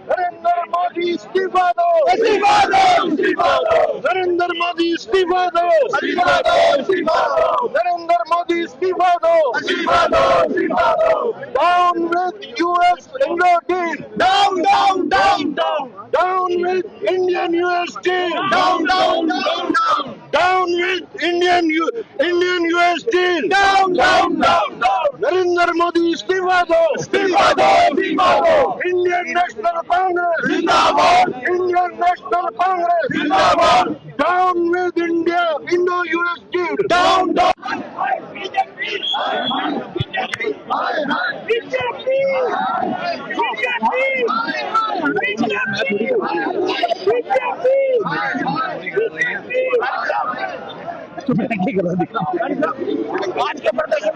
नरेंद्र मोदी इस्तीफा दो, नरेंद्र मोदी इस्तीफा दो, नरेंद्र मोदी इस्तीफा दो, down with US Indo deal, down with Indian US deal, down with Indian US deal, Narendra Modi इस्तीफा दो, Indian national Congress, Indian national Congress, down with India Indo US deal, down आज के प्रदर्शन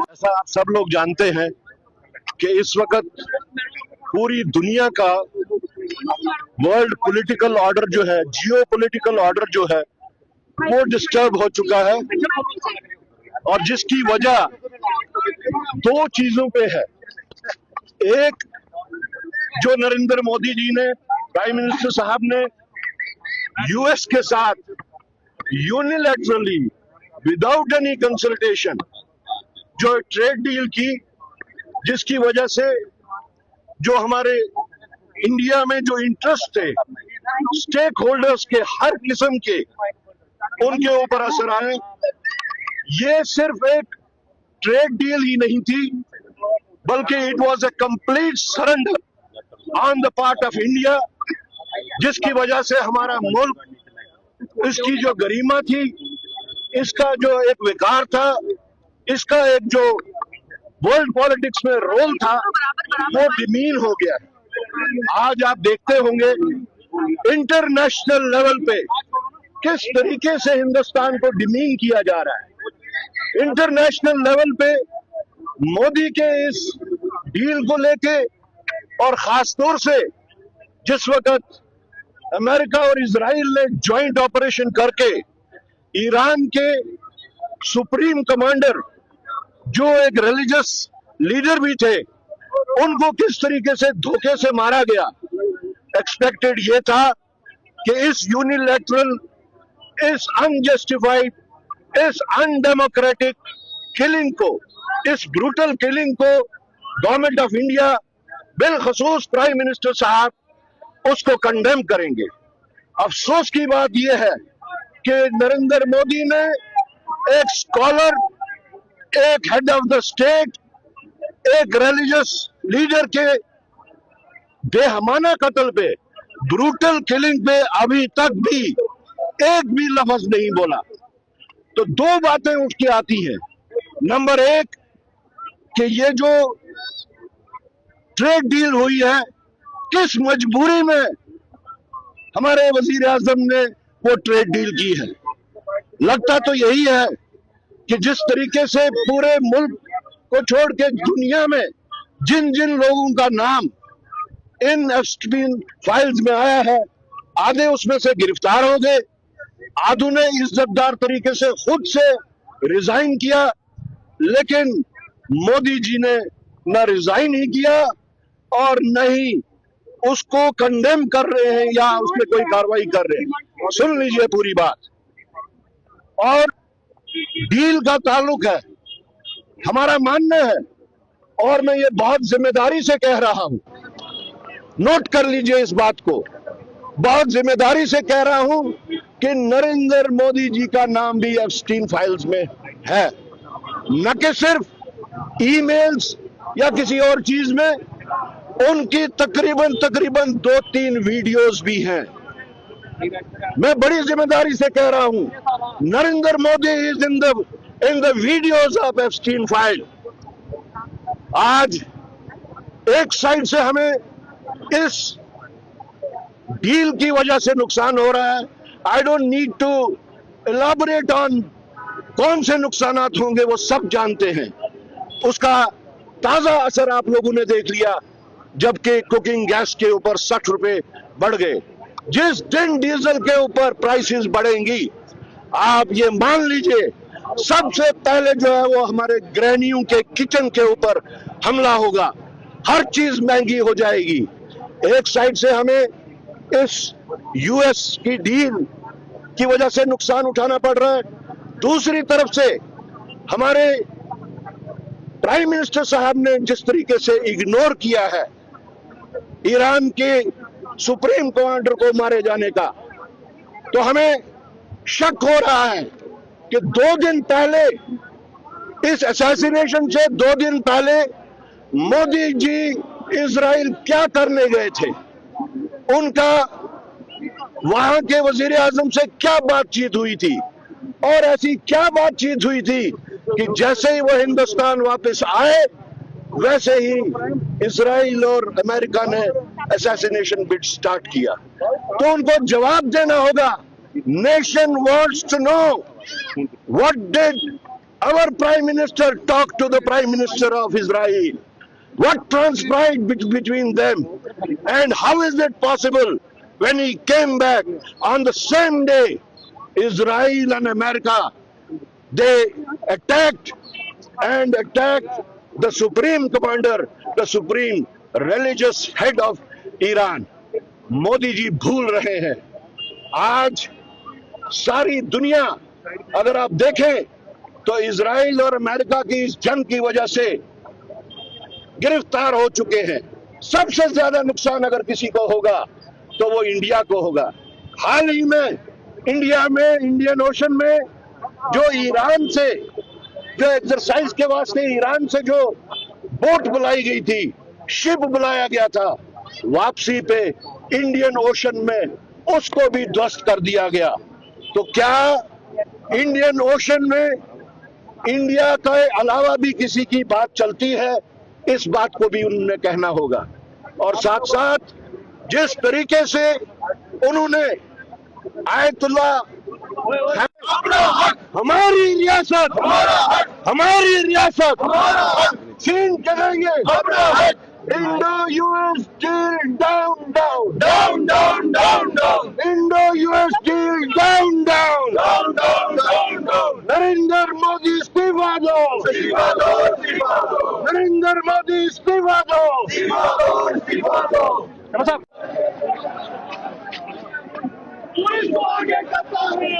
ऐसा आप सब लोग जानते हैं कि इस वक्त पूरी दुनिया का वर्ल्ड पॉलिटिकल ऑर्डर जो है, जियो पॉलिटिकल ऑर्डर जो है, वो डिस्टर्ब हो चुका है और जिसकी वजह दो चीजों पे है। एक, जो नरेंद्र मोदी जी ने, प्राइम मिनिस्टर साहब ने यूएस के साथ यूनिलैटरली विदाउट एनी कंसल्टेशन जो ट्रेड डील की, जिसकी वजह से जो हमारे इंडिया में जो इंटरेस्ट थे स्टेक होल्डर्स के हर किस्म के, उनके ऊपर असर आए। ये सिर्फ एक ट्रेड डील ही नहीं थी, बल्कि it was a complete surrender on the part of India, जिसकी वजह से हमारा मुल्क, इसकी जो गरिमा थी, इसका जो एक विकार था, इसका एक जो वर्ल्ड पॉलिटिक्स में रोल था, वो डिमीन हो गया। आज आप देखते होंगे इंटरनेशनल लेवल पे किस तरीके से हिंदुस्तान को डिमीन किया जा रहा है। इंटरनेशनल लेवल पे मोदी के इस डील को लेके, और खास तौर से जिस वक्त अमेरिका और इजराइल ने ज्वाइंट ऑपरेशन करके ईरान के सुप्रीम कमांडर, जो एक रिलीजियस लीडर भी थे, उनको किस तरीके से धोखे से मारा गया। एक्सपेक्टेड ये था कि इस यूनिलैटरल, इस अनजस्टिफाइड, इस अनडेमोक्रेटिक किलिंग को, इस ब्रूटल किलिंग को गवर्नमेंट ऑफ इंडिया, बिलखसूस प्राइम मिनिस्टर साहब, उसको कंडेम करेंगे। अफसोस की बात यह है कि नरेंद्र मोदी ने एक स्कॉलर, एक हेड ऑफ द स्टेट, एक रिलीजियस लीडर के बेहमाना कत्ल पे, ब्रूटल किलिंग पे अभी तक भी एक भी लफ्ज नहीं बोला। तो दो बातें उठ के आती हैं। नंबर एक, कि ये जो ट्रेड डील हुई है, किस मजबूरी में हमारे वजीर आजम ने वो ट्रेड डील की है। लगता तो यही है कि जिस तरीके से पूरे मुल्क को छोड़ के दुनिया में जिन जिन लोगों का नाम इन एफस्टीन फाइल्स में आया है, आधे उसमें से गिरफ्तार हो गए, आधों ने इज्जतदार तरीके से खुद से रिजाइन किया, लेकिन मोदी जी ने न रिजाइन ही किया और न ही उसको कंडेम कर रहे हैं या उस पर कोई कार्रवाई कर रहे हैं। सुन लीजिए पूरी बात। और डील का ताल्लुक है, हमारा मानना है, और मैं ये बहुत जिम्मेदारी से कह रहा हूं, नोट कर लीजिए इस बात को, बहुत जिम्मेदारी से कह रहा हूं कि नरेंद्र मोदी जी का नाम भी एफस्टीन फाइल्स में है। न कि सिर्फ ईमेल्स یا کسی اور چیز میں، ان کی تقریباً 2-3 ویڈیوز بھی ہیں۔ میں بڑی ذمہ داری سے کہہ رہا ہوں، نریندر مودی از in the videos of Epstein file۔ آج ایک سائڈ سے ہمیں اس ڈیل کی وجہ سے نقصان ہو رہا ہے۔ I don't need to elaborate on کون سے نقصانات ہوں گے، وہ سب جانتے ہیں۔ اس کا تازہ اثر آپ لوگوں نے دیکھ لیا، جبکہ کوکنگ گیس کے اوپر 60 روپے بڑھ گئے۔ جس دن ڈیزل کے اوپر پرائسز بڑھیں گی، آپ یہ مان لیجئے سب سے پہلے جو ہے وہ ہمارے گرہنیوں کے کچن کے اوپر حملہ ہوگا، ہر چیز مہنگی ہو جائے گی۔ ایک سائڈ سے ہمیں اس یو ایس کی ڈیل کی وجہ سے نقصان اٹھانا پڑ رہا ہے، دوسری طرف سے ہمارے پرائم منسٹر صاحب نے جس طریقے سے اگنور کیا ہے ایران کے سپریم کمانڈر کو مارے جانے کا، تو ہمیں شک ہو رہا ہے کہ 2 دن پہلے اس اسیسینیشن سے 2 دن پہلے مودی جی اسرائیل کیا کرنے گئے تھے، ان کا وہاں کے وزیر اعظم سے کیا بات چیت ہوئی تھی، اور ایسی کیا بات چیت ہوئی تھی کہ جیسے ہی وہ ہندوستان واپس آئے ویسے ہی اسرائیل اور امریکہ نے اسیسینیشن بٹ سٹارٹ کیا۔ تو ان کو جواب دینا ہوگا۔ Nation wants to know, what did our Prime Minister talk to the Prime Minister of Israel? What transpired between them? And how is it possible when he came back on the same day, Israel and America, they attacked the Supreme Commander, the Supreme Religious Head of Iran. Modi جی بھول رہے ہیں۔ آج ساری دنیا اگر آپ دیکھیں تو اسرائیل اور امریکہ کی اس جنگ کی وجہ سے گرفتار ہو چکے ہیں۔ سب سے زیادہ نقصان اگر کسی کو ہوگا تو وہ انڈیا کو ہوگا۔ حال ہی میں انڈیا میں انڈین اوشن میں جو ایران سے جو ایکسرسائز کے واسطے ایران سے جو بوٹ بلائی گئی تھی، شپ بلایا گیا تھا، واپسی پہ انڈین اوشن میں اس کو بھی دھوست کر دیا گیا۔ تو کیا انڈین اوشن میں انڈیا کے علاوہ بھی کسی کی بات چلتی ہے؟ اس بات کو بھی انہوں نے کہنا ہوگا۔ اور ساتھ ساتھ جس طریقے سے انہوں نے آیت اللہ ہماری ریاست چین کہیں گے Indo-US deal down, down. Down, down, down, down. Indo-US deal down, down. Down, down, down, down. Narendra Modi istifa do. Istifa do, istifa do. Narendra Modi istifa do. Istifa do, istifa do. Police को आगे करता है।